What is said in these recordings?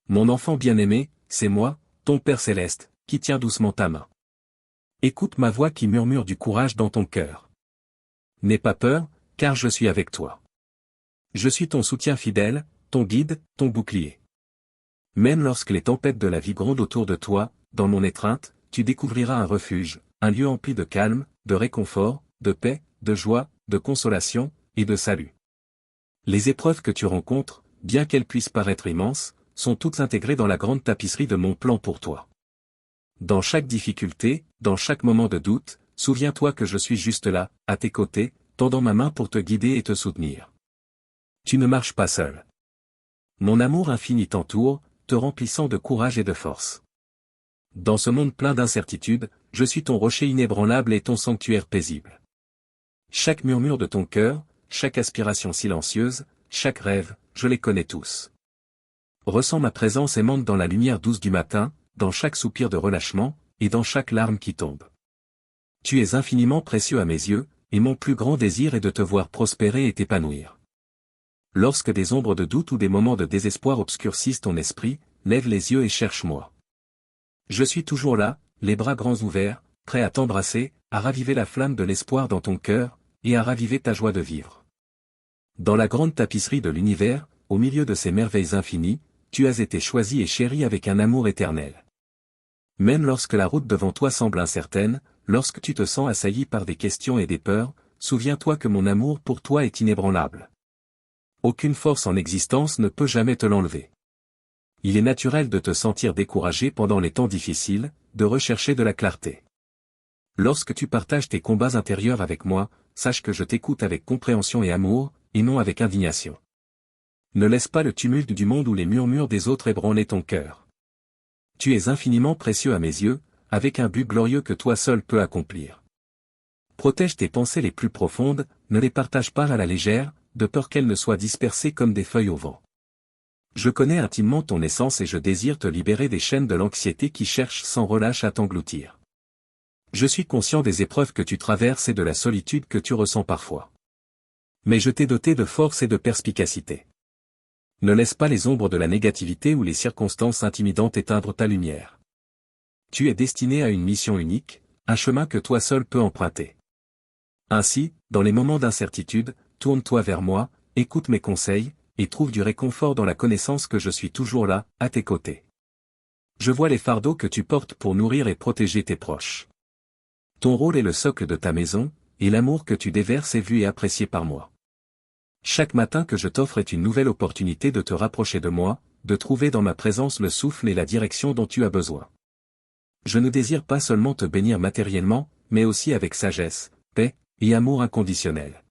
Mon enfant bien-aimé, c'est moi, ton Père céleste, qui tient doucement ta main. Écoute ma voix qui murmure du courage dans ton cœur. N'aie pas peur, car je suis avec toi. Je suis ton soutien fidèle, ton guide, ton bouclier. Même lorsque les tempêtes de la vie grondent autour de toi, dans mon étreinte, tu découvriras un refuge, un lieu empli de calme, de réconfort, de paix, de joie, de consolation, et de salut. Les épreuves que tu rencontres, bien qu'elles puissent paraître immenses, sont toutes intégrées dans la grande tapisserie de mon plan pour toi. Dans chaque difficulté, dans chaque moment de doute, souviens-toi que je suis juste là, à tes côtés, tendant ma main pour te guider et te soutenir. Tu ne marches pas seul. Mon amour infini t'entoure, te remplissant de courage et de force. Dans ce monde plein d'incertitudes, je suis ton rocher inébranlable et ton sanctuaire paisible. Chaque murmure de ton cœur, chaque aspiration silencieuse, chaque rêve, je les connais tous. Ressens ma présence aimante dans la lumière douce du matin, dans chaque soupir de relâchement, et dans chaque larme qui tombe. Tu es infiniment précieux à mes yeux, et mon plus grand désir est de te voir prospérer et t'épanouir. Lorsque des ombres de doute ou des moments de désespoir obscurcissent ton esprit, lève les yeux et cherche-moi. Je suis toujours là, les bras grands ouverts, prêt à t'embrasser, à raviver la flamme de l'espoir dans ton cœur, et à raviver ta joie de vivre. Dans la grande tapisserie de l'univers, au milieu de ces merveilles infinies, tu as été choisi et chéri avec un amour éternel. Même lorsque la route devant toi semble incertaine, lorsque tu te sens assailli par des questions et des peurs, souviens-toi que mon amour pour toi est inébranlable. Aucune force en existence ne peut jamais te l'enlever. Il est naturel de te sentir découragé pendant les temps difficiles, de rechercher de la clarté. Lorsque tu partages tes combats intérieurs avec moi, sache que je t'écoute avec compréhension et amour, et non avec indignation. Ne laisse pas le tumulte du monde ou les murmures des autres ébranler ton cœur. Tu es infiniment précieux à mes yeux, avec un but glorieux que toi seul peux accomplir. Protège tes pensées les plus profondes, ne les partage pas à la légère, de peur qu'elles ne soient dispersées comme des feuilles au vent. Je connais intimement ton essence et je désire te libérer des chaînes de l'anxiété qui cherchent sans relâche à t'engloutir. Je suis conscient des épreuves que tu traverses et de la solitude que tu ressens parfois. Mais je t'ai doté de force et de perspicacité. Ne laisse pas les ombres de la négativité ou les circonstances intimidantes éteindre ta lumière. Tu es destiné à une mission unique, un chemin que toi seul peux emprunter. Ainsi, dans les moments d'incertitude, tourne-toi vers moi, écoute mes conseils, et trouve du réconfort dans la connaissance que je suis toujours là, à tes côtés. Je vois les fardeaux que tu portes pour nourrir et protéger tes proches. Ton rôle est le socle de ta maison, et l'amour que tu déverses est vu et apprécié par moi. Chaque matin que je t'offre est une nouvelle opportunité de te rapprocher de moi, de trouver dans ma présence le souffle et la direction dont tu as besoin. Je ne désire pas seulement te bénir matériellement, mais aussi avec sagesse, paix, et amour inconditionnel.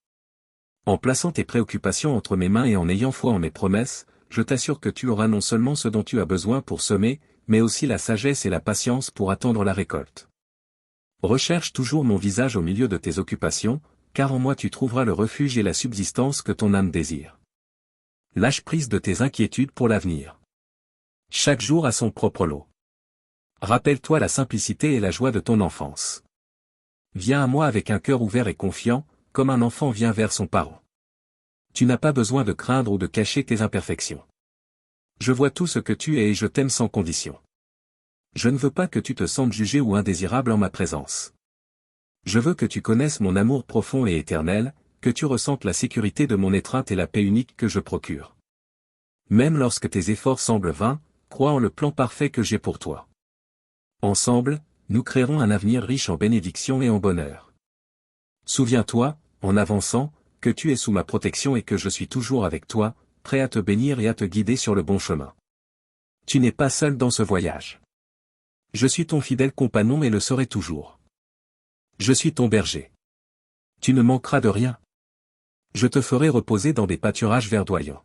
En plaçant tes préoccupations entre mes mains et en ayant foi en mes promesses, je t'assure que tu auras non seulement ce dont tu as besoin pour semer, mais aussi la sagesse et la patience pour attendre la récolte. Recherche toujours mon visage au milieu de tes occupations, car en moi tu trouveras le refuge et la subsistance que ton âme désire. Lâche prise de tes inquiétudes pour l'avenir. Chaque jour a son propre lot. Rappelle-toi la simplicité et la joie de ton enfance. Viens à moi avec un cœur ouvert et confiant, comme un enfant vient vers son parent. Tu n'as pas besoin de craindre ou de cacher tes imperfections. Je vois tout ce que tu es et je t'aime sans condition. Je ne veux pas que tu te sentes jugé ou indésirable en ma présence. Je veux que tu connaisses mon amour profond et éternel, que tu ressentes la sécurité de mon étreinte et la paix unique que je procure. Même lorsque tes efforts semblent vains, crois en le plan parfait que j'ai pour toi. Ensemble, nous créerons un avenir riche en bénédictions et en bonheur. Souviens-toi, en avançant, que tu es sous ma protection et que je suis toujours avec toi, prêt à te bénir et à te guider sur le bon chemin. Tu n'es pas seul dans ce voyage. Je suis ton fidèle compagnon et le serai toujours. Je suis ton berger. Tu ne manqueras de rien. Je te ferai reposer dans des pâturages verdoyants.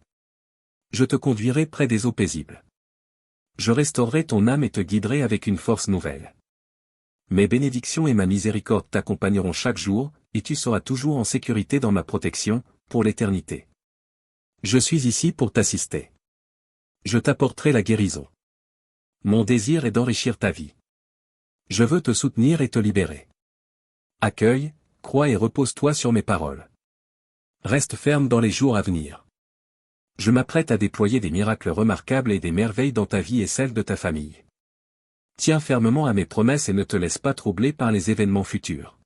Je te conduirai près des eaux paisibles. Je restaurerai ton âme et te guiderai avec une force nouvelle. Mes bénédictions et ma miséricorde t'accompagneront chaque jour, et tu seras toujours en sécurité dans ma protection, pour l'éternité. Je suis ici pour t'assister. Je t'apporterai la guérison. Mon désir est d'enrichir ta vie. Je veux te soutenir et te libérer. Accueille, crois et repose-toi sur mes paroles. Reste ferme dans les jours à venir. Je m'apprête à déployer des miracles remarquables et des merveilles dans ta vie et celle de ta famille. Tiens fermement à mes promesses et ne te laisse pas troubler par les événements futurs.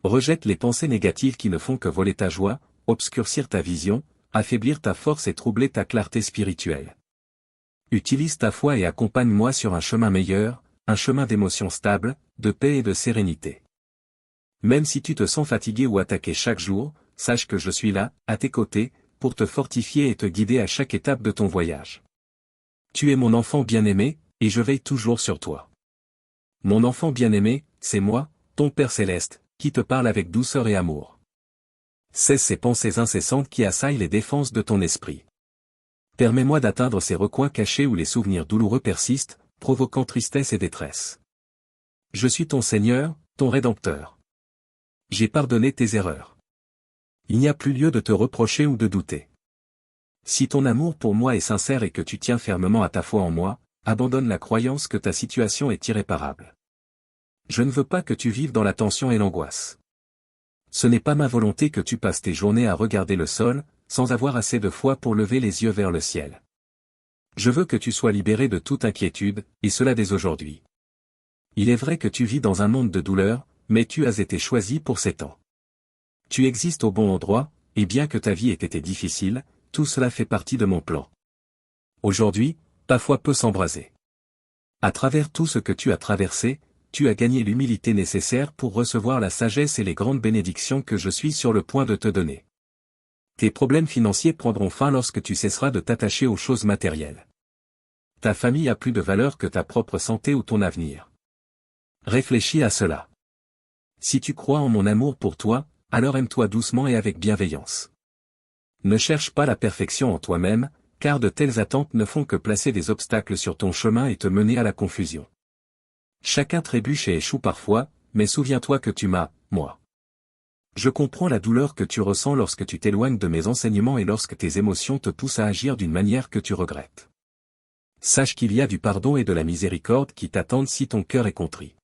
Rejette les pensées négatives qui ne font que voler ta joie, obscurcir ta vision, affaiblir ta force et troubler ta clarté spirituelle. Utilise ta foi et accompagne-moi sur un chemin meilleur, un chemin d'émotions stables, de paix et de sérénité. Même si tu te sens fatigué ou attaqué chaque jour, sache que je suis là, à tes côtés, pour te fortifier et te guider à chaque étape de ton voyage. Tu es mon enfant bien-aimé, et je veille toujours sur toi. Mon enfant bien-aimé, c'est moi, ton Père céleste, qui te parle avec douceur et amour. Cesse ces pensées incessantes qui assaillent les défenses de ton esprit. Permets-moi d'atteindre ces recoins cachés où les souvenirs douloureux persistent, provoquant tristesse et détresse. Je suis ton Seigneur, ton Rédempteur. J'ai pardonné tes erreurs. Il n'y a plus lieu de te reprocher ou de douter. Si ton amour pour moi est sincère et que tu tiens fermement à ta foi en moi, abandonne la croyance que ta situation est irréparable. Je ne veux pas que tu vives dans la tension et l'angoisse. Ce n'est pas ma volonté que tu passes tes journées à regarder le sol, sans avoir assez de foi pour lever les yeux vers le ciel. Je veux que tu sois libéré de toute inquiétude, et cela dès aujourd'hui. Il est vrai que tu vis dans un monde de douleur, mais tu as été choisi pour ces temps. Tu existes au bon endroit, et bien que ta vie ait été difficile, tout cela fait partie de mon plan. Aujourd'hui, ta foi peut s'embraser. À travers tout ce que tu as traversé, tu as gagné l'humilité nécessaire pour recevoir la sagesse et les grandes bénédictions que je suis sur le point de te donner. Tes problèmes financiers prendront fin lorsque tu cesseras de t'attacher aux choses matérielles. Ta famille a plus de valeur que ta propre santé ou ton avenir. Réfléchis à cela. Si tu crois en mon amour pour toi, alors aime-toi doucement et avec bienveillance. Ne cherche pas la perfection en toi-même, car de telles attentes ne font que placer des obstacles sur ton chemin et te mener à la confusion. Chacun trébuche et échoue parfois, mais souviens-toi que tu m'as, moi. Je comprends la douleur que tu ressens lorsque tu t'éloignes de mes enseignements et lorsque tes émotions te poussent à agir d'une manière que tu regrettes. Sache qu'il y a du pardon et de la miséricorde qui t'attendent si ton cœur est contrit.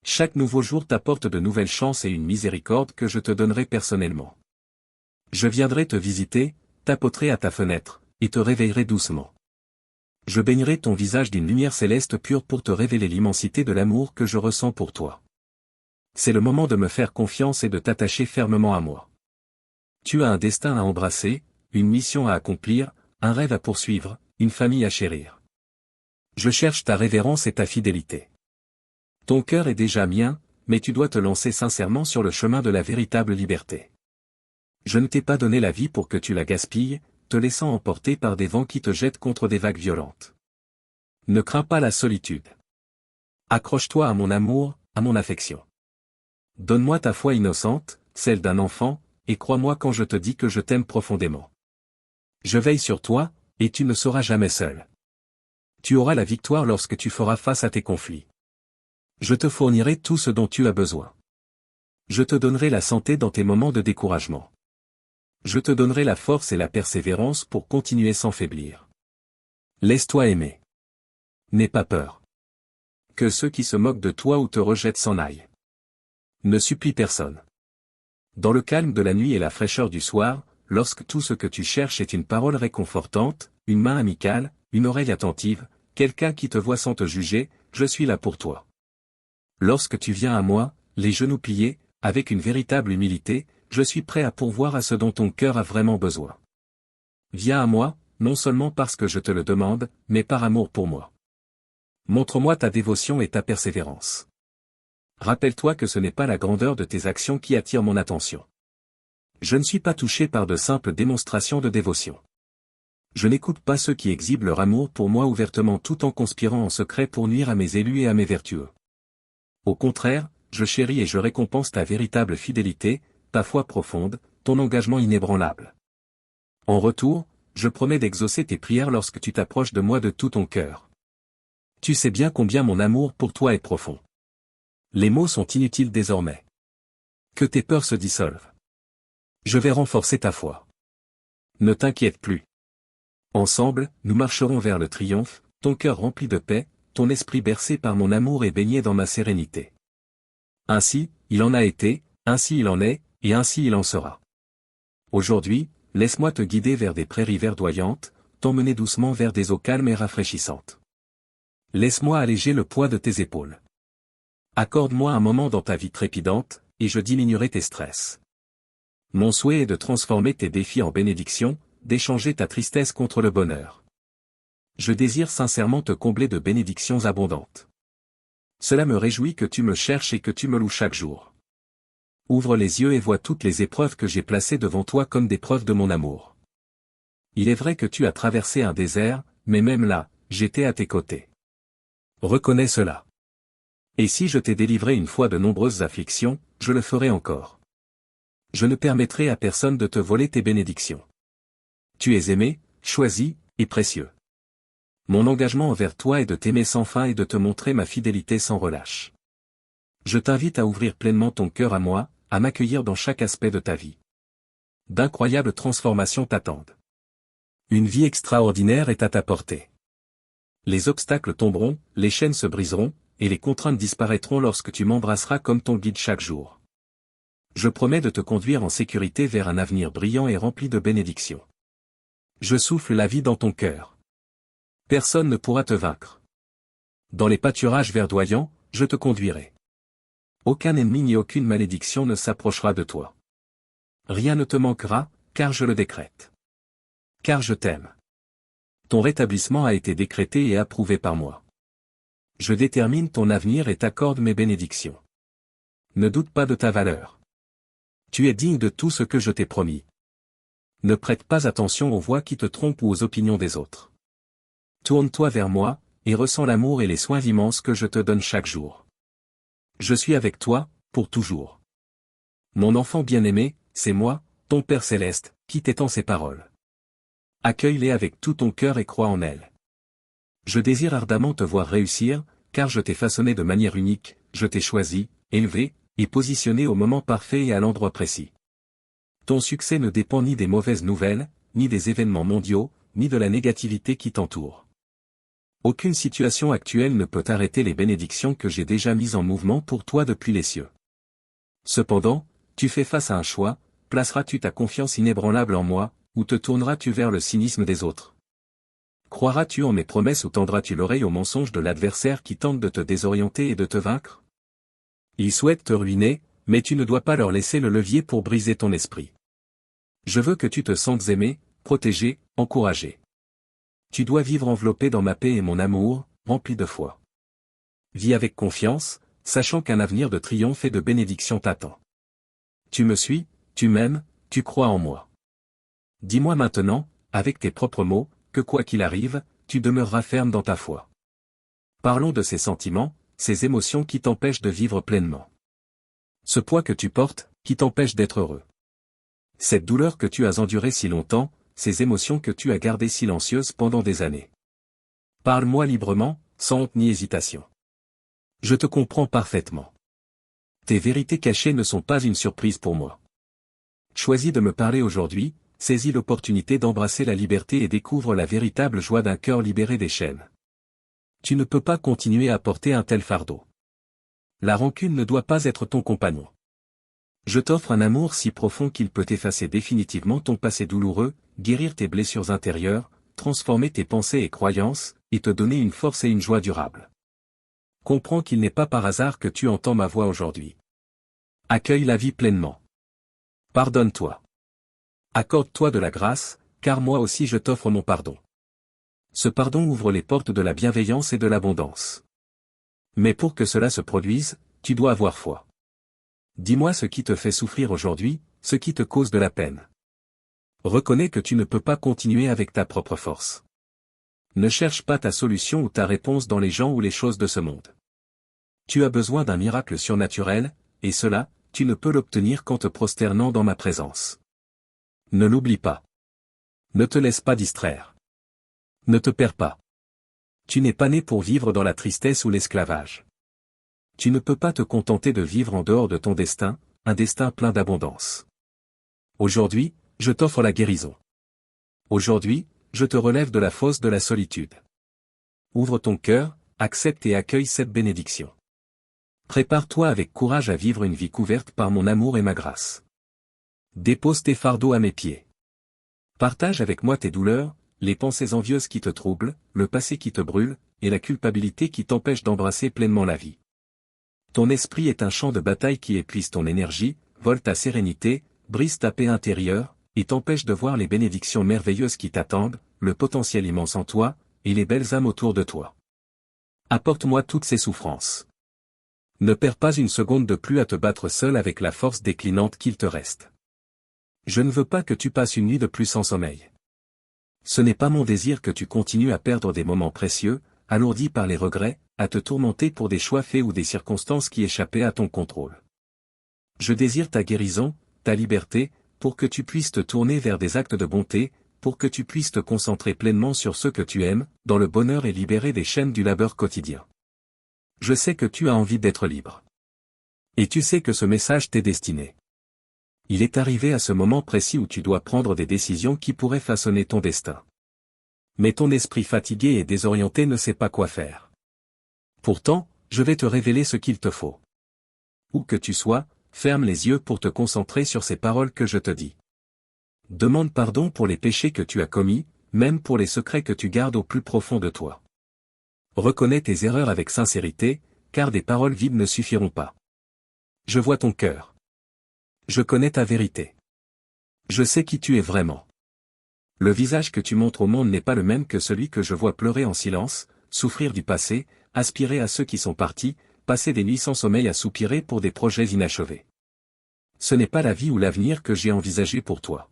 Chaque nouveau jour t'apporte de nouvelles chances et une miséricorde que je te donnerai personnellement. Je viendrai te visiter, tapoterai à ta fenêtre, et te réveillerai doucement. Je baignerai ton visage d'une lumière céleste pure pour te révéler l'immensité de l'amour que je ressens pour toi. C'est le moment de me faire confiance et de t'attacher fermement à moi. Tu as un destin à embrasser, une mission à accomplir, un rêve à poursuivre, une famille à chérir. Je cherche ta révérence et ta fidélité. Ton cœur est déjà mien, mais tu dois te lancer sincèrement sur le chemin de la véritable liberté. Je ne t'ai pas donné la vie pour que tu la gaspilles, te laissant emporter par des vents qui te jettent contre des vagues violentes. Ne crains pas la solitude. Accroche-toi à mon amour, à mon affection. Donne-moi ta foi innocente, celle d'un enfant, et crois-moi quand je te dis que je t'aime profondément. Je veille sur toi, et tu ne seras jamais seul. Tu auras la victoire lorsque tu feras face à tes conflits. Je te fournirai tout ce dont tu as besoin. Je te donnerai la santé dans tes moments de découragement. Je te donnerai la force et la persévérance pour continuer sans faiblir. Laisse-toi aimer. N'aie pas peur. Que ceux qui se moquent de toi ou te rejettent s'en aillent. Ne supplie personne. Dans le calme de la nuit et la fraîcheur du soir, lorsque tout ce que tu cherches est une parole réconfortante, une main amicale, une oreille attentive, quelqu'un qui te voit sans te juger, je suis là pour toi. Lorsque tu viens à moi, les genoux pliés, avec une véritable humilité, je suis prêt à pourvoir à ce dont ton cœur a vraiment besoin. Viens à moi, non seulement parce que je te le demande, mais par amour pour moi. Montre-moi ta dévotion et ta persévérance. Rappelle-toi que ce n'est pas la grandeur de tes actions qui attire mon attention. Je ne suis pas touché par de simples démonstrations de dévotion. Je n'écoute pas ceux qui exhibent leur amour pour moi ouvertement tout en conspirant en secret pour nuire à mes élus et à mes vertueux. Au contraire, je chéris et je récompense ta véritable fidélité, ta foi profonde, ton engagement inébranlable. En retour, je promets d'exaucer tes prières lorsque tu t'approches de moi de tout ton cœur. Tu sais bien combien mon amour pour toi est profond. Les mots sont inutiles désormais. Que tes peurs se dissolvent. Je vais renforcer ta foi. Ne t'inquiète plus. Ensemble, nous marcherons vers le triomphe, ton cœur rempli de paix, ton esprit bercé par mon amour et baigné dans ma sérénité. Ainsi, il en a été, ainsi il en est, et ainsi il en sera. Aujourd'hui, laisse-moi te guider vers des prairies verdoyantes, t'emmener doucement vers des eaux calmes et rafraîchissantes. Laisse-moi alléger le poids de tes épaules. Accorde-moi un moment dans ta vie trépidante, et je diminuerai tes stress. Mon souhait est de transformer tes défis en bénédictions, d'échanger ta tristesse contre le bonheur. Je désire sincèrement te combler de bénédictions abondantes. Cela me réjouit que tu me cherches et que tu me loues chaque jour. Ouvre les yeux et vois toutes les épreuves que j'ai placées devant toi comme des preuves de mon amour. Il est vrai que tu as traversé un désert, mais même là, j'étais à tes côtés. Reconnais cela. Et si je t'ai délivré une fois de nombreuses afflictions, je le ferai encore. Je ne permettrai à personne de te voler tes bénédictions. Tu es aimé, choisi, et précieux. Mon engagement envers toi est de t'aimer sans fin et de te montrer ma fidélité sans relâche. Je t'invite à ouvrir pleinement ton cœur à moi, à m'accueillir dans chaque aspect de ta vie. D'incroyables transformations t'attendent. Une vie extraordinaire est à ta portée. Les obstacles tomberont, les chaînes se briseront, et les contraintes disparaîtront lorsque tu m'embrasseras comme ton guide chaque jour. Je promets de te conduire en sécurité vers un avenir brillant et rempli de bénédictions. Je souffle la vie dans ton cœur. Personne ne pourra te vaincre. Dans les pâturages verdoyants, je te conduirai. Aucun ennemi ni aucune malédiction ne s'approchera de toi. Rien ne te manquera, car je le décrète. Car je t'aime. Ton rétablissement a été décrété et approuvé par moi. Je détermine ton avenir et t'accorde mes bénédictions. Ne doute pas de ta valeur. Tu es digne de tout ce que je t'ai promis. Ne prête pas attention aux voix qui te trompent ou aux opinions des autres. Tourne-toi vers moi, et ressens l'amour et les soins immenses que je te donne chaque jour. Je suis avec toi, pour toujours. Mon enfant bien-aimé, c'est moi, ton Père céleste, qui t'étend ces paroles. Accueille-les avec tout ton cœur et crois en elles. Je désire ardemment te voir réussir, car je t'ai façonné de manière unique, je t'ai choisi, élevé, et positionné au moment parfait et à l'endroit précis. Ton succès ne dépend ni des mauvaises nouvelles, ni des événements mondiaux, ni de la négativité qui t'entoure. Aucune situation actuelle ne peut arrêter les bénédictions que j'ai déjà mises en mouvement pour toi depuis les cieux. Cependant, tu fais face à un choix, placeras-tu ta confiance inébranlable en moi, ou te tourneras-tu vers le cynisme des autres? Croiras-tu en mes promesses ou tendras-tu l'oreille aux mensonges de l'adversaire qui tente de te désorienter et de te vaincre? Ils souhaitent te ruiner, mais tu ne dois pas leur laisser le levier pour briser ton esprit. Je veux que tu te sentes aimé, protégé, encouragé. Tu dois vivre enveloppé dans ma paix et mon amour, rempli de foi. Vis avec confiance, sachant qu'un avenir de triomphe et de bénédiction t'attend. Tu me suis, tu m'aimes, tu crois en moi. Dis-moi maintenant, avec tes propres mots, que quoi qu'il arrive, tu demeureras ferme dans ta foi. Parlons de ces sentiments, ces émotions qui t'empêchent de vivre pleinement. Ce poids que tu portes, qui t'empêche d'être heureux. Cette douleur que tu as endurée si longtemps, ces émotions que tu as gardées silencieuses pendant des années. Parle-moi librement, sans honte ni hésitation. Je te comprends parfaitement. Tes vérités cachées ne sont pas une surprise pour moi. Choisis de me parler aujourd'hui, saisis l'opportunité d'embrasser la liberté et découvre la véritable joie d'un cœur libéré des chaînes. Tu ne peux pas continuer à porter un tel fardeau. La rancune ne doit pas être ton compagnon. Je t'offre un amour si profond qu'il peut effacer définitivement ton passé douloureux, guérir tes blessures intérieures, transformer tes pensées et croyances, et te donner une force et une joie durables. Comprends qu'il n'est pas par hasard que tu entends ma voix aujourd'hui. Accueille la vie pleinement. Pardonne-toi. Accorde-toi de la grâce, car moi aussi je t'offre mon pardon. Ce pardon ouvre les portes de la bienveillance et de l'abondance. Mais pour que cela se produise, tu dois avoir foi. Dis-moi ce qui te fait souffrir aujourd'hui, ce qui te cause de la peine. Reconnais que tu ne peux pas continuer avec ta propre force. Ne cherche pas ta solution ou ta réponse dans les gens ou les choses de ce monde. Tu as besoin d'un miracle surnaturel, et cela, tu ne peux l'obtenir qu'en te prosternant dans ma présence. Ne l'oublie pas. Ne te laisse pas distraire. Ne te perds pas. Tu n'es pas né pour vivre dans la tristesse ou l'esclavage. Tu ne peux pas te contenter de vivre en dehors de ton destin, un destin plein d'abondance. Aujourd'hui, je t'offre la guérison. Aujourd'hui, je te relève de la fosse de la solitude. Ouvre ton cœur, accepte et accueille cette bénédiction. Prépare-toi avec courage à vivre une vie couverte par mon amour et ma grâce. Dépose tes fardeaux à mes pieds. Partage avec moi tes douleurs, les pensées envieuses qui te troublent, le passé qui te brûle, et la culpabilité qui t'empêche d'embrasser pleinement la vie. Ton esprit est un champ de bataille qui épuise ton énergie, vole ta sérénité, brise ta paix intérieure, et t'empêche de voir les bénédictions merveilleuses qui t'attendent, le potentiel immense en toi, et les belles âmes autour de toi. Apporte-moi toutes ces souffrances. Ne perds pas une seconde de plus à te battre seul avec la force déclinante qu'il te reste. Je ne veux pas que tu passes une nuit de plus sans sommeil. Ce n'est pas mon désir que tu continues à perdre des moments précieux, alourdis par les regrets, à te tourmenter pour des choix faits ou des circonstances qui échappaient à ton contrôle. Je désire ta guérison, ta liberté, pour que tu puisses te tourner vers des actes de bonté, pour que tu puisses te concentrer pleinement sur ce que tu aimes, dans le bonheur et libérer des chaînes du labeur quotidien. Je sais que tu as envie d'être libre. Et tu sais que ce message t'est destiné. Il est arrivé à ce moment précis où tu dois prendre des décisions qui pourraient façonner ton destin. Mais ton esprit fatigué et désorienté ne sait pas quoi faire. Pourtant, je vais te révéler ce qu'il te faut. Où que tu sois, ferme les yeux pour te concentrer sur ces paroles que je te dis. Demande pardon pour les péchés que tu as commis, même pour les secrets que tu gardes au plus profond de toi. Reconnais tes erreurs avec sincérité, car des paroles vides ne suffiront pas. Je vois ton cœur. Je connais ta vérité. Je sais qui tu es vraiment. Le visage que tu montres au monde n'est pas le même que celui que je vois pleurer en silence, souffrir du passé, aspirer à ceux qui sont partis, passer des nuits sans sommeil à soupirer pour des projets inachevés. Ce n'est pas la vie ou l'avenir que j'ai envisagé pour toi.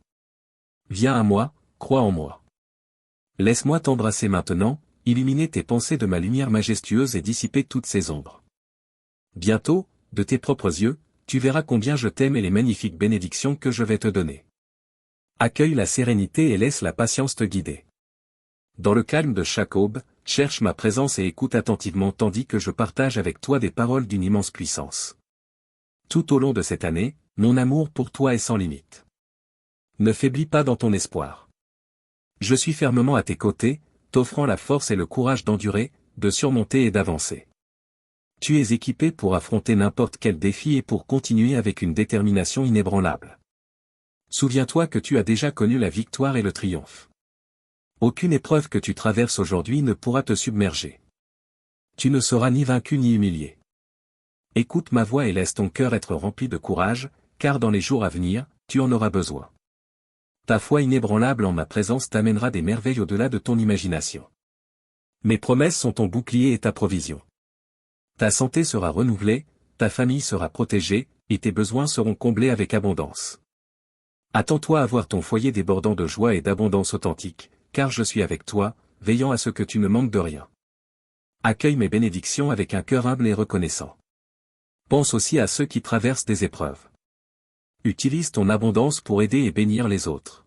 Viens à moi, crois en moi. Laisse-moi t'embrasser maintenant, illuminer tes pensées de ma lumière majestueuse et dissiper toutes ces ombres. Bientôt, de tes propres yeux, tu verras combien je t'aime et les magnifiques bénédictions que je vais te donner. Accueille la sérénité et laisse la patience te guider. Dans le calme de chaque aube, cherche ma présence et écoute attentivement tandis que je partage avec toi des paroles d'une immense puissance. Tout au long de cette année, mon amour pour toi est sans limite. Ne faiblis pas dans ton espoir. Je suis fermement à tes côtés, t'offrant la force et le courage d'endurer, de surmonter et d'avancer. Tu es équipé pour affronter n'importe quel défi et pour continuer avec une détermination inébranlable. Souviens-toi que tu as déjà connu la victoire et le triomphe. Aucune épreuve que tu traverses aujourd'hui ne pourra te submerger. Tu ne seras ni vaincu ni humilié. Écoute ma voix et laisse ton cœur être rempli de courage, car dans les jours à venir, tu en auras besoin. Ta foi inébranlable en ma présence t'amènera des merveilles au-delà de ton imagination. Mes promesses sont ton bouclier et ta provision. Ta santé sera renouvelée, ta famille sera protégée, et tes besoins seront comblés avec abondance. Attends-toi à voir ton foyer débordant de joie et d'abondance authentique, car je suis avec toi, veillant à ce que tu ne manques de rien. Accueille mes bénédictions avec un cœur humble et reconnaissant. Pense aussi à ceux qui traversent des épreuves. Utilise ton abondance pour aider et bénir les autres.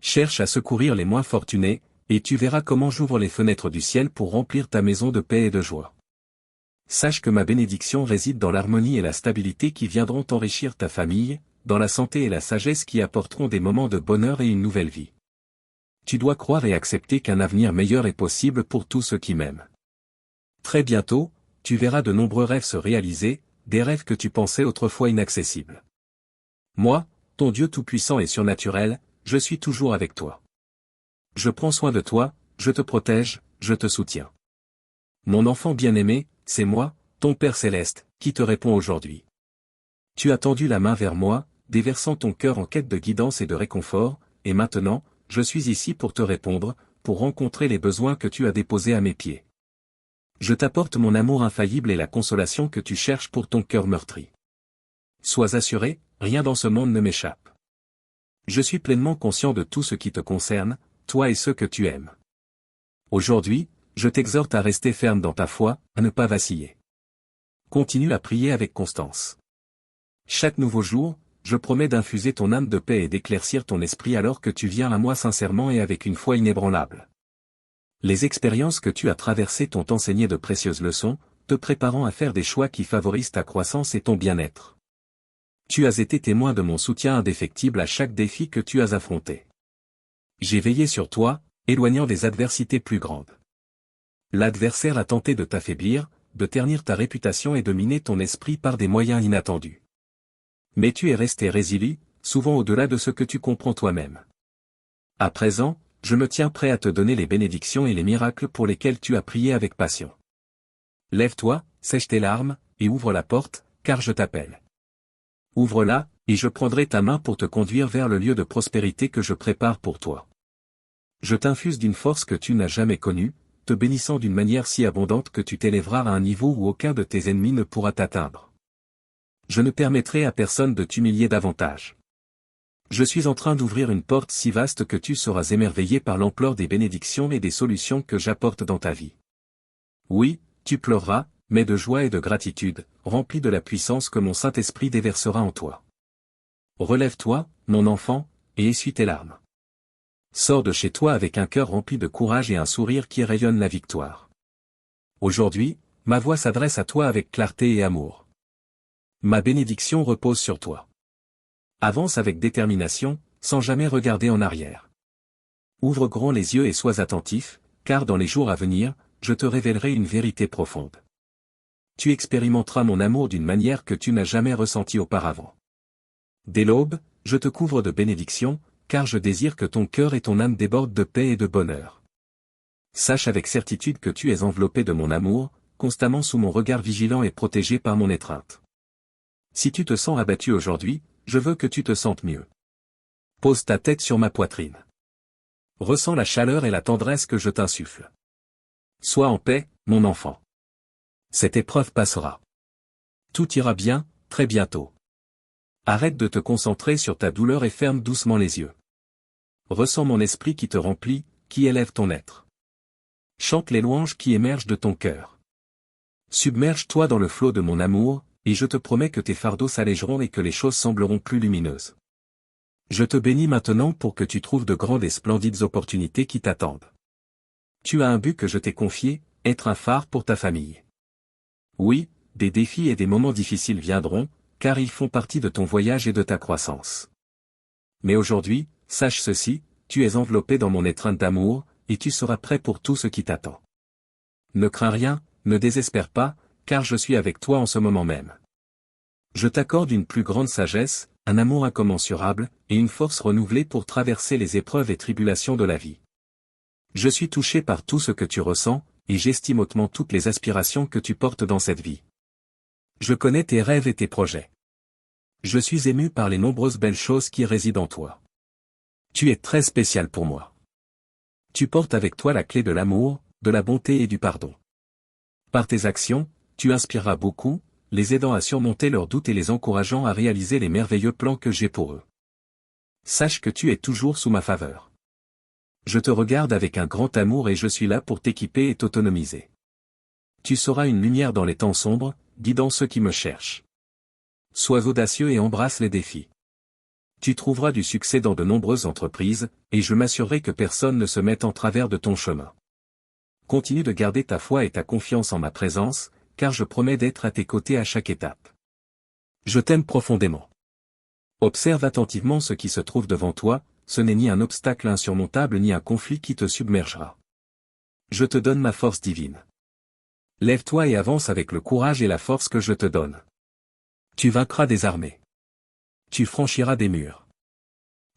Cherche à secourir les moins fortunés, et tu verras comment j'ouvre les fenêtres du ciel pour remplir ta maison de paix et de joie. Sache que ma bénédiction réside dans l'harmonie et la stabilité qui viendront enrichir ta famille, dans la santé et la sagesse qui apporteront des moments de bonheur et une nouvelle vie. Tu dois croire et accepter qu'un avenir meilleur est possible pour tous ceux qui m'aiment. Très bientôt, tu verras de nombreux rêves se réaliser, des rêves que tu pensais autrefois inaccessibles. Moi, ton Dieu tout-puissant et surnaturel, je suis toujours avec toi. Je prends soin de toi, je te protège, je te soutiens. Mon enfant bien-aimé, c'est moi, ton Père céleste, qui te répond aujourd'hui. Tu as tendu la main vers moi, déversant ton cœur en quête de guidance et de réconfort, et maintenant, je suis ici pour te répondre, pour rencontrer les besoins que tu as déposés à mes pieds. Je t'apporte mon amour infaillible et la consolation que tu cherches pour ton cœur meurtri. Sois assuré, rien dans ce monde ne m'échappe. Je suis pleinement conscient de tout ce qui te concerne, toi et ceux que tu aimes. Aujourd'hui, je t'exhorte à rester ferme dans ta foi, à ne pas vaciller. Continue à prier avec constance. Chaque nouveau jour, je promets d'infuser ton âme de paix et d'éclaircir ton esprit alors que tu viens à moi sincèrement et avec une foi inébranlable. Les expériences que tu as traversées t'ont enseigné de précieuses leçons, te préparant à faire des choix qui favorisent ta croissance et ton bien-être. Tu as été témoin de mon soutien indéfectible à chaque défi que tu as affronté. J'ai veillé sur toi, éloignant des adversités plus grandes. L'adversaire a tenté de t'affaiblir, de ternir ta réputation et de miner ton esprit par des moyens inattendus. Mais tu es resté résolu, souvent au-delà de ce que tu comprends toi-même. À présent, je me tiens prêt à te donner les bénédictions et les miracles pour lesquels tu as prié avec passion. Lève-toi, sèche tes larmes, et ouvre la porte, car je t'appelle. Ouvre-la, et je prendrai ta main pour te conduire vers le lieu de prospérité que je prépare pour toi. Je t'infuse d'une force que tu n'as jamais connue, te bénissant d'une manière si abondante que tu t'élèveras à un niveau où aucun de tes ennemis ne pourra t'atteindre. Je ne permettrai à personne de t'humilier davantage. Je suis en train d'ouvrir une porte si vaste que tu seras émerveillé par l'ampleur des bénédictions et des solutions que j'apporte dans ta vie. Oui, tu pleureras, mais de joie et de gratitude, rempli de la puissance que mon Saint-Esprit déversera en toi. Relève-toi, mon enfant, et essuie tes larmes. Sors de chez toi avec un cœur rempli de courage et un sourire qui rayonne la victoire. Aujourd'hui, ma voix s'adresse à toi avec clarté et amour. Ma bénédiction repose sur toi. Avance avec détermination, sans jamais regarder en arrière. Ouvre grand les yeux et sois attentif, car dans les jours à venir, je te révélerai une vérité profonde. Tu expérimenteras mon amour d'une manière que tu n'as jamais ressentie auparavant. Dès l'aube, je te couvre de bénédictions, car je désire que ton cœur et ton âme débordent de paix et de bonheur. Sache avec certitude que tu es enveloppé de mon amour, constamment sous mon regard vigilant et protégé par mon étreinte. Si tu te sens abattu aujourd'hui, je veux que tu te sentes mieux. Pose ta tête sur ma poitrine. Ressens la chaleur et la tendresse que je t'insuffle. Sois en paix, mon enfant. Cette épreuve passera. Tout ira bien, très bientôt. Arrête de te concentrer sur ta douleur et ferme doucement les yeux. Ressens mon esprit qui te remplit, qui élève ton être. Chante les louanges qui émergent de ton cœur. Submerge-toi dans le flot de mon amour, et je te promets que tes fardeaux s'allégeront et que les choses sembleront plus lumineuses. Je te bénis maintenant pour que tu trouves de grandes et splendides opportunités qui t'attendent. Tu as un but que je t'ai confié, être un phare pour ta famille. Oui, des défis et des moments difficiles viendront, car ils font partie de ton voyage et de ta croissance. Mais aujourd'hui, sache ceci, tu es enveloppé dans mon étreinte d'amour, et tu seras prêt pour tout ce qui t'attend. Ne crains rien, ne désespère pas, car je suis avec toi en ce moment même. Je t'accorde une plus grande sagesse, un amour incommensurable, et une force renouvelée pour traverser les épreuves et tribulations de la vie. Je suis touché par tout ce que tu ressens, et j'estime hautement toutes les aspirations que tu portes dans cette vie. Je connais tes rêves et tes projets. Je suis ému par les nombreuses belles choses qui résident en toi. Tu es très spécial pour moi. Tu portes avec toi la clé de l'amour, de la bonté et du pardon. Par tes actions, tu inspireras beaucoup, les aidant à surmonter leurs doutes et les encourageant à réaliser les merveilleux plans que j'ai pour eux. Sache que tu es toujours sous ma faveur. Je te regarde avec un grand amour et je suis là pour t'équiper et t'autonomiser. Tu seras une lumière dans les temps sombres, guidant ceux qui me cherchent. Sois audacieux et embrasse les défis. Tu trouveras du succès dans de nombreuses entreprises, et je m'assurerai que personne ne se mette en travers de ton chemin. Continue de garder ta foi et ta confiance en ma présence, car je promets d'être à tes côtés à chaque étape. Je t'aime profondément. Observe attentivement ce qui se trouve devant toi, ce n'est ni un obstacle insurmontable ni un conflit qui te submergera. Je te donne ma force divine. Lève-toi et avance avec le courage et la force que je te donne. Tu vaincras des armées. Tu franchiras des murs.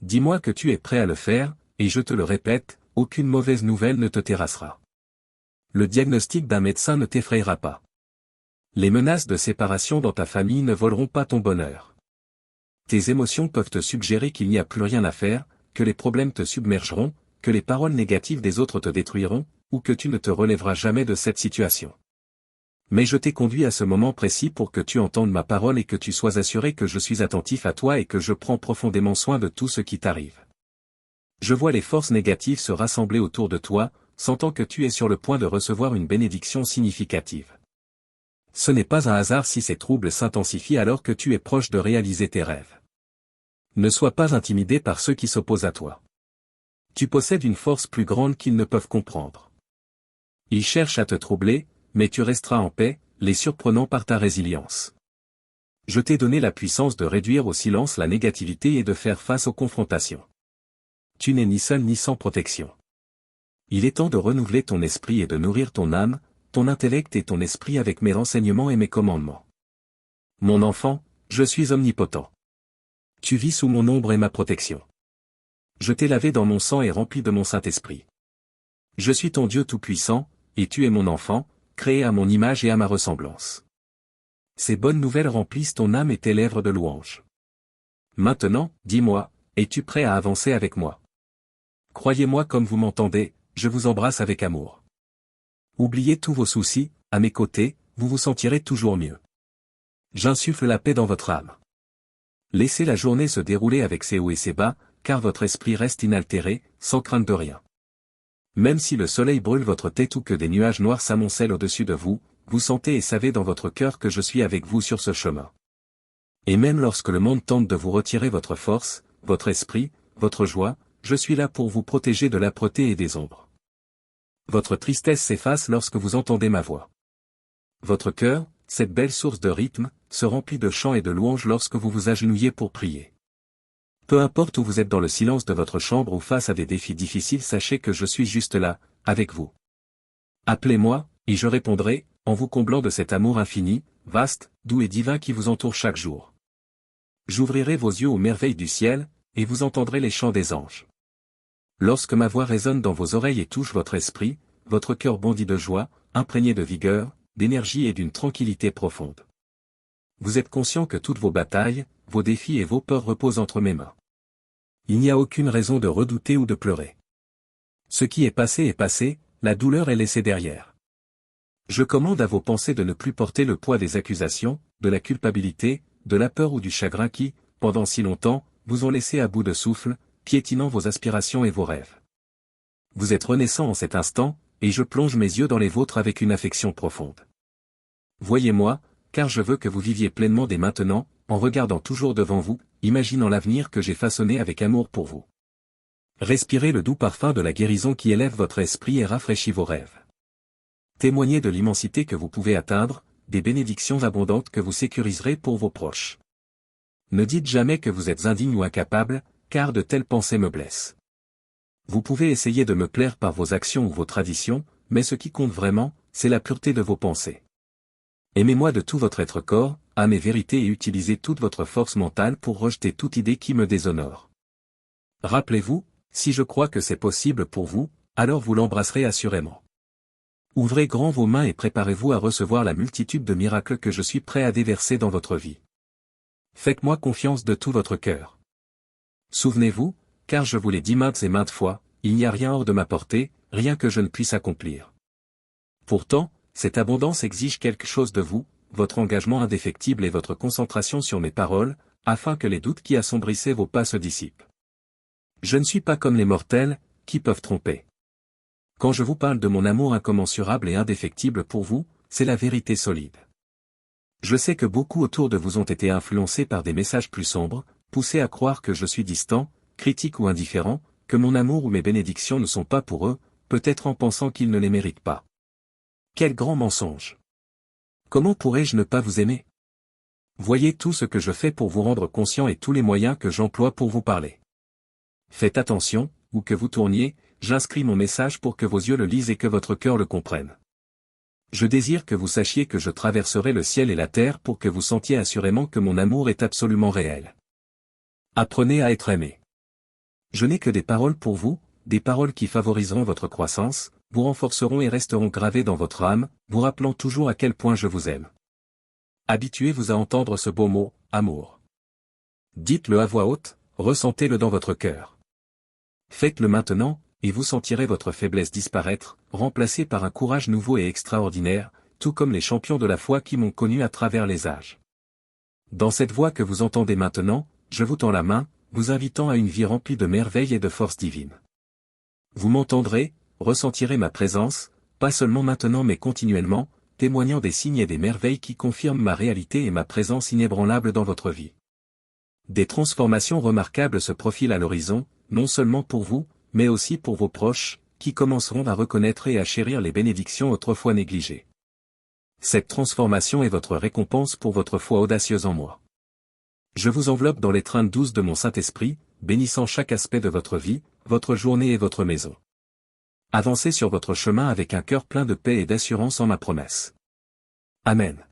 Dis-moi que tu es prêt à le faire, et je te le répète, aucune mauvaise nouvelle ne te terrassera. Le diagnostic d'un médecin ne t'effrayera pas. Les menaces de séparation dans ta famille ne voleront pas ton bonheur. Tes émotions peuvent te suggérer qu'il n'y a plus rien à faire, que les problèmes te submergeront, que les paroles négatives des autres te détruiront, ou que tu ne te relèveras jamais de cette situation. Mais je t'ai conduit à ce moment précis pour que tu entendes ma parole et que tu sois assuré que je suis attentif à toi et que je prends profondément soin de tout ce qui t'arrive. Je vois les forces négatives se rassembler autour de toi, sentant que tu es sur le point de recevoir une bénédiction significative. Ce n'est pas un hasard si ces troubles s'intensifient alors que tu es proche de réaliser tes rêves. Ne sois pas intimidé par ceux qui s'opposent à toi. Tu possèdes une force plus grande qu'ils ne peuvent comprendre. Ils cherchent à te troubler, mais tu resteras en paix, les surprenant par ta résilience. Je t'ai donné la puissance de réduire au silence la négativité et de faire face aux confrontations. Tu n'es ni seul ni sans protection. Il est temps de renouveler ton esprit et de nourrir ton âme, ton intellect et ton esprit avec mes renseignements et mes commandements. Mon enfant, je suis omnipotent. Tu vis sous mon ombre et ma protection. Je t'ai lavé dans mon sang et rempli de mon Saint-Esprit. Je suis ton Dieu Tout-Puissant, et tu es mon enfant, créé à mon image et à ma ressemblance. Ces bonnes nouvelles remplissent ton âme et tes lèvres de louange. Maintenant, dis-moi, es-tu prêt à avancer avec moi? Croyez-moi comme vous m'entendez, je vous embrasse avec amour. Oubliez tous vos soucis, à mes côtés, vous vous sentirez toujours mieux. J'insuffle la paix dans votre âme. Laissez la journée se dérouler avec ses hauts et ses bas, car votre esprit reste inaltéré, sans crainte de rien. Même si le soleil brûle votre tête ou que des nuages noirs s'amoncellent au-dessus de vous, vous sentez et savez dans votre cœur que je suis avec vous sur ce chemin. Et même lorsque le monde tente de vous retirer votre force, votre esprit, votre joie, je suis là pour vous protéger de l'âpreté et des ombres. Votre tristesse s'efface lorsque vous entendez ma voix. Votre cœur, cette belle source de rythme, se remplit de chants et de louanges lorsque vous vous agenouillez pour prier. Peu importe où vous êtes dans le silence de votre chambre ou face à des défis difficiles, sachez que je suis juste là, avec vous. Appelez-moi, et je répondrai, en vous comblant de cet amour infini, vaste, doux et divin qui vous entoure chaque jour. J'ouvrirai vos yeux aux merveilles du ciel, et vous entendrez les chants des anges. Lorsque ma voix résonne dans vos oreilles et touche votre esprit, votre cœur bondit de joie, imprégné de vigueur, d'énergie et d'une tranquillité profonde. Vous êtes conscient que toutes vos batailles, vos défis et vos peurs reposent entre mes mains. Il n'y a aucune raison de redouter ou de pleurer. Ce qui est passé, la douleur est laissée derrière. Je commande à vos pensées de ne plus porter le poids des accusations, de la culpabilité, de la peur ou du chagrin qui, pendant si longtemps, vous ont laissé à bout de souffle, piétinant vos aspirations et vos rêves. Vous êtes renaissant en cet instant, et je plonge mes yeux dans les vôtres avec une affection profonde. Voyez-moi, car je veux que vous viviez pleinement dès maintenant, en regardant toujours devant vous, imaginant l'avenir que j'ai façonné avec amour pour vous. Respirez le doux parfum de la guérison qui élève votre esprit et rafraîchit vos rêves. Témoignez de l'immensité que vous pouvez atteindre, des bénédictions abondantes que vous sécuriserez pour vos proches. Ne dites jamais que vous êtes indigne ou incapable, car de telles pensées me blessent. Vous pouvez essayer de me plaire par vos actions ou vos traditions, mais ce qui compte vraiment, c'est la pureté de vos pensées. Aimez-moi de tout votre être corps, âme et vérité et utilisez toute votre force mentale pour rejeter toute idée qui me déshonore. Rappelez-vous, si je crois que c'est possible pour vous, alors vous l'embrasserez assurément. Ouvrez grand vos mains et préparez-vous à recevoir la multitude de miracles que je suis prêt à déverser dans votre vie. Faites-moi confiance de tout votre cœur. Souvenez-vous, car je vous l'ai dit maintes et maintes fois, il n'y a rien hors de ma portée, rien que je ne puisse accomplir. Pourtant, cette abondance exige quelque chose de vous, votre engagement indéfectible et votre concentration sur mes paroles, afin que les doutes qui assombrissaient vos pas se dissipent. Je ne suis pas comme les mortels, qui peuvent tromper. Quand je vous parle de mon amour incommensurable et indéfectible pour vous, c'est la vérité solide. Je sais que beaucoup autour de vous ont été influencés par des messages plus sombres, poussés à croire que je suis distant, critique ou indifférent, que mon amour ou mes bénédictions ne sont pas pour eux, peut-être en pensant qu'ils ne les méritent pas. Quel grand mensonge! Comment pourrais-je ne pas vous aimer? Voyez tout ce que je fais pour vous rendre conscient et tous les moyens que j'emploie pour vous parler. Faites attention, où que vous tourniez, j'inscris mon message pour que vos yeux le lisent et que votre cœur le comprenne. Je désire que vous sachiez que je traverserai le ciel et la terre pour que vous sentiez assurément que mon amour est absolument réel. Apprenez à être aimé. Je n'ai que des paroles pour vous, des paroles qui favoriseront votre croissance, vous renforceront et resteront gravées dans votre âme, vous rappelant toujours à quel point je vous aime. Habituez-vous à entendre ce beau mot, amour. Dites-le à voix haute, ressentez-le dans votre cœur. Faites-le maintenant, et vous sentirez votre faiblesse disparaître, remplacée par un courage nouveau et extraordinaire, tout comme les champions de la foi qui m'ont connu à travers les âges. Dans cette voix que vous entendez maintenant, je vous tends la main, vous invitant à une vie remplie de merveilles et de force divine. Vous m'entendrez, ressentirez ma présence, pas seulement maintenant mais continuellement, témoignant des signes et des merveilles qui confirment ma réalité et ma présence inébranlable dans votre vie. Des transformations remarquables se profilent à l'horizon, non seulement pour vous, mais aussi pour vos proches, qui commenceront à reconnaître et à chérir les bénédictions autrefois négligées. Cette transformation est votre récompense pour votre foi audacieuse en moi. Je vous enveloppe dans l'étreinte douce de mon Saint-Esprit, bénissant chaque aspect de votre vie, votre journée et votre maison. Avancez sur votre chemin avec un cœur plein de paix et d'assurance en ma promesse. Amen.